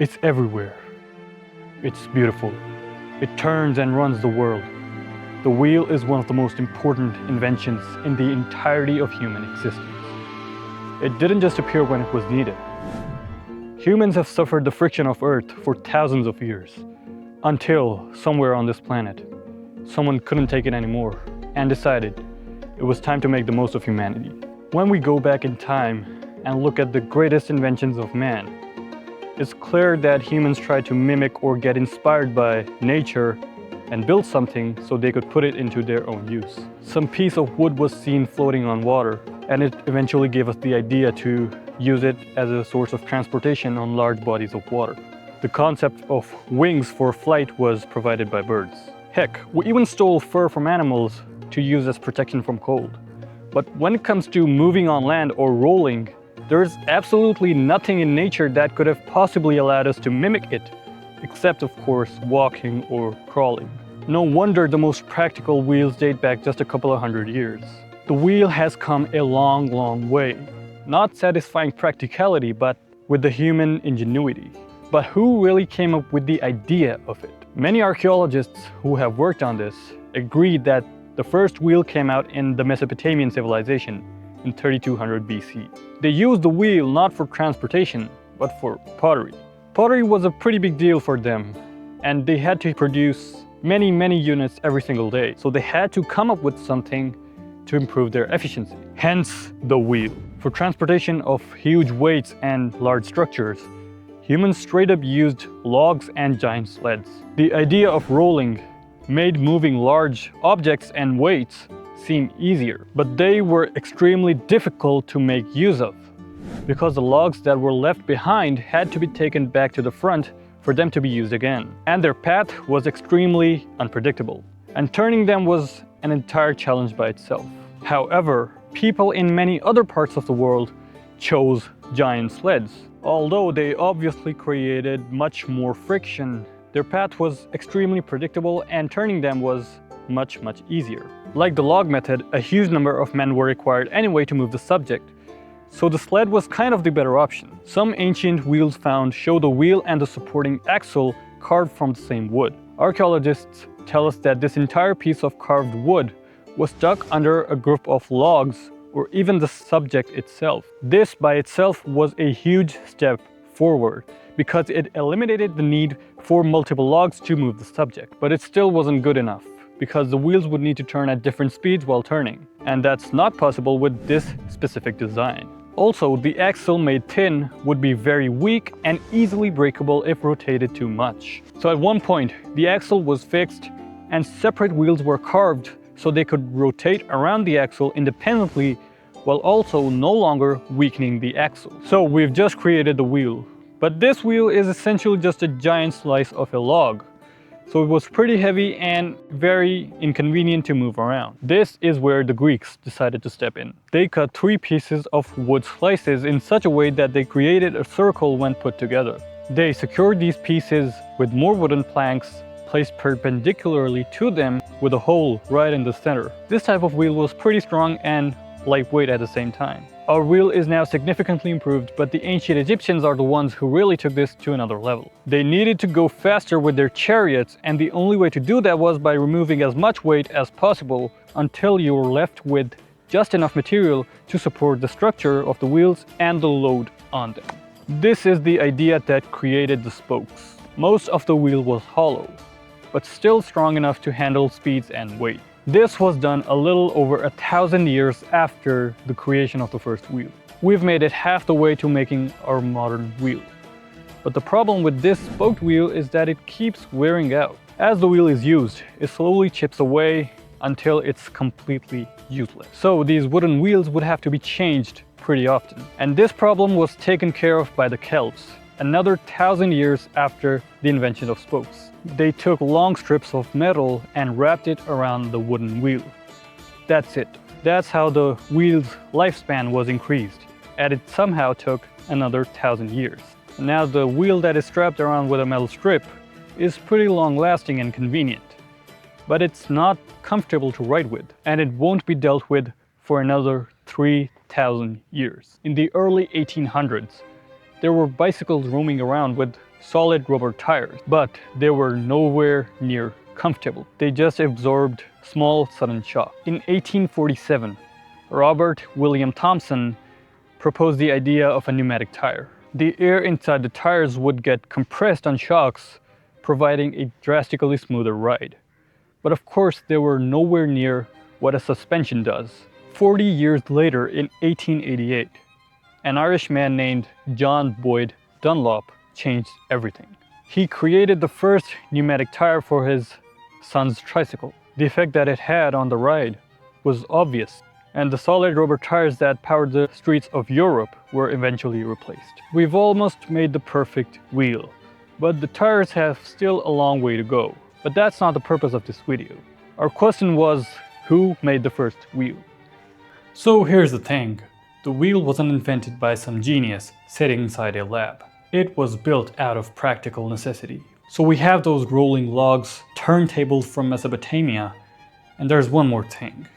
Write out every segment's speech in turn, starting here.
It's everywhere. It's beautiful. It turns and runs the world. The wheel is one of the most important inventions in the entirety of human existence. It didn't just appear when it was needed. Humans have suffered the friction of Earth for thousands of years, until somewhere on this planet, someone couldn't take it anymore and decided it was time to make the most of humanity. When we go back in time and look at the greatest inventions of man, it's clear that humans tried to mimic or get inspired by nature and build something so they could put it into their own use. Some piece of wood was seen floating on water, and it eventually gave us the idea to use it as a source of transportation on large bodies of water. The concept of wings for flight was provided by birds. Heck, we even stole fur from animals to use as protection from cold. But when it comes to moving on land or rolling, there's absolutely nothing in nature that could have possibly allowed us to mimic it, except of course walking or crawling. No wonder the most practical wheels date back just a couple of hundred years. The wheel has come a long way, not satisfying practicality but with the human ingenuity. But who really came up with the idea of it? Many archaeologists who have worked on this agree that the first wheel came out in the Mesopotamian civilization in 3200 BC. They used the wheel not for transportation, but for pottery. Pottery was a pretty big deal for them, and they had to produce many units every single day. So they had to come up with something to improve their efficiency. Hence the wheel. For transportation of huge weights and large structures, humans straight up used logs and giant sleds. The idea of rolling made moving large objects and weights seem easier, but they were extremely difficult to make use of because the logs that were left behind had to be taken back to the front for them to be used again. And their path was extremely unpredictable, and turning them was an entire challenge by itself. However, people in many other parts of the world chose giant sleds. Although they obviously created much more friction, their path was extremely predictable and turning them was much easier. Like the log method, a huge number of men were required anyway to move the subject, so the sled was kind of the better option. Some ancient wheels found show the wheel and the supporting axle carved from the same wood. Archaeologists tell us that this entire piece of carved wood was stuck under a group of logs or even the subject itself. This by itself was a huge step forward because it eliminated the need for multiple logs to move the subject. But it still wasn't good enough because the wheels would need to turn at different speeds while turning, and that's not possible with this specific design. Also, the axle made thin would be very weak and easily breakable if rotated too much. So at one point, the axle was fixed and separate wheels were carved so they could rotate around the axle independently while also no longer weakening the axle. So we've just created the wheel, but this wheel is essentially just a giant slice of a log. So it was pretty heavy and very inconvenient to move around. This is where the Greeks decided to step in. They cut 3 pieces of wood slices in such a way that they created a circle when put together. They secured these pieces with more wooden planks placed perpendicularly to them with a hole right in the center. This type of wheel was pretty strong and lightweight at the same time. Our wheel is now significantly improved, but the ancient Egyptians are the ones who really took this to another level. They needed to go faster with their chariots, and the only way to do that was by removing as much weight as possible until you were left with just enough material to support the structure of the wheels and the load on them. This is the idea that created the spokes. Most of the wheel was hollow, but still strong enough to handle speeds and weight. This was done a little over 1,000 years after the creation of the first wheel. We've made it half the way to making our modern wheel. But the problem with this spoked wheel is that it keeps wearing out. As the wheel is used, it slowly chips away until it's completely useless. So these wooden wheels would have to be changed pretty often. And this problem was taken care of by the Celts, another 1,000 years after the invention of spokes. They took long strips of metal and wrapped it around the wooden wheel. That's it. That's how the wheel's lifespan was increased, and it somehow took another 1,000 years. Now the wheel that is strapped around with a metal strip is pretty long-lasting and convenient, but it's not comfortable to ride with, and it won't be dealt with for another 3,000 years. In the early 1800s, there were bicycles roaming around with solid rubber tires, but they were nowhere near comfortable. They just absorbed small sudden shock. In 1847, Robert William Thomson proposed the idea of a pneumatic tire. The air inside the tires would get compressed on shocks, providing a drastically smoother ride. But of course, they were nowhere near what a suspension does. 40 years later, in 1888, an Irishman named John Boyd Dunlop changed everything. He created the first pneumatic tire for his son's tricycle. The effect that it had on the ride was obvious, and the solid rubber tires that powered the streets of Europe were eventually replaced. We've almost made the perfect wheel, but the tires have still a long way to go. But that's not the purpose of this video. Our question was, who made the first wheel? So here's the thing. The wheel wasn't invented by some genius sitting inside a lab. It was built out of practical necessity. So we have those rolling logs, turntables from Mesopotamia, and there's one more thing.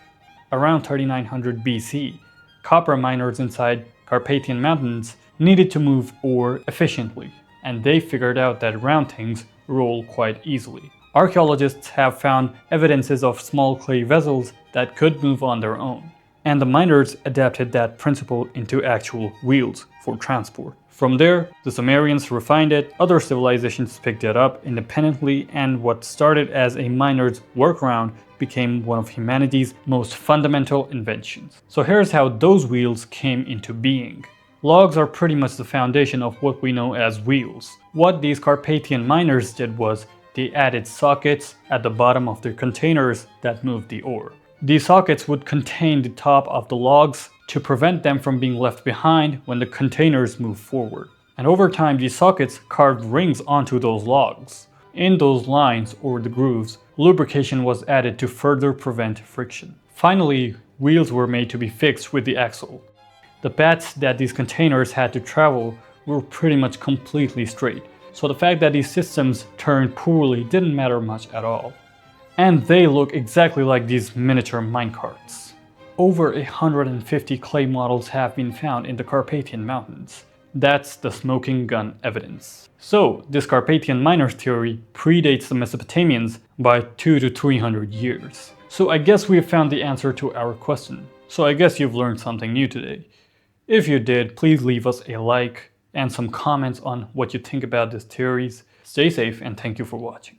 Around 3900 BC, copper miners inside Carpathian Mountains needed to move ore efficiently, and they figured out that round things roll quite easily. Archaeologists have found evidences of small clay vessels that could move on their own, and the miners adapted that principle into actual wheels for transport. From there, the Sumerians refined it, other civilizations picked it up independently, and what started as a miner's workaround became one of humanity's most fundamental inventions. So here's how those wheels came into being. Logs are pretty much the foundation of what we know as wheels. What these Carpathian miners did was they added sockets at the bottom of their containers that moved the ore. These sockets would contain the top of the logs to prevent them from being left behind when the containers move forward. And over time, these sockets carved rings onto those logs. In those lines, or the grooves, lubrication was added to further prevent friction. Finally, wheels were made to be fixed with the axle. The paths that these containers had to travel were pretty much completely straight, so the fact that these systems turned poorly didn't matter much at all. And they look exactly like these miniature minecarts. Over 150 clay models have been found in the Carpathian Mountains. That's the smoking gun evidence. So this Carpathian miners theory predates the Mesopotamians by 200 to 300 years. So I guess we have found the answer to our question. So I guess you've learned something new today. If you did, please leave us a like and some comments on what you think about these theories. Stay safe and thank you for watching.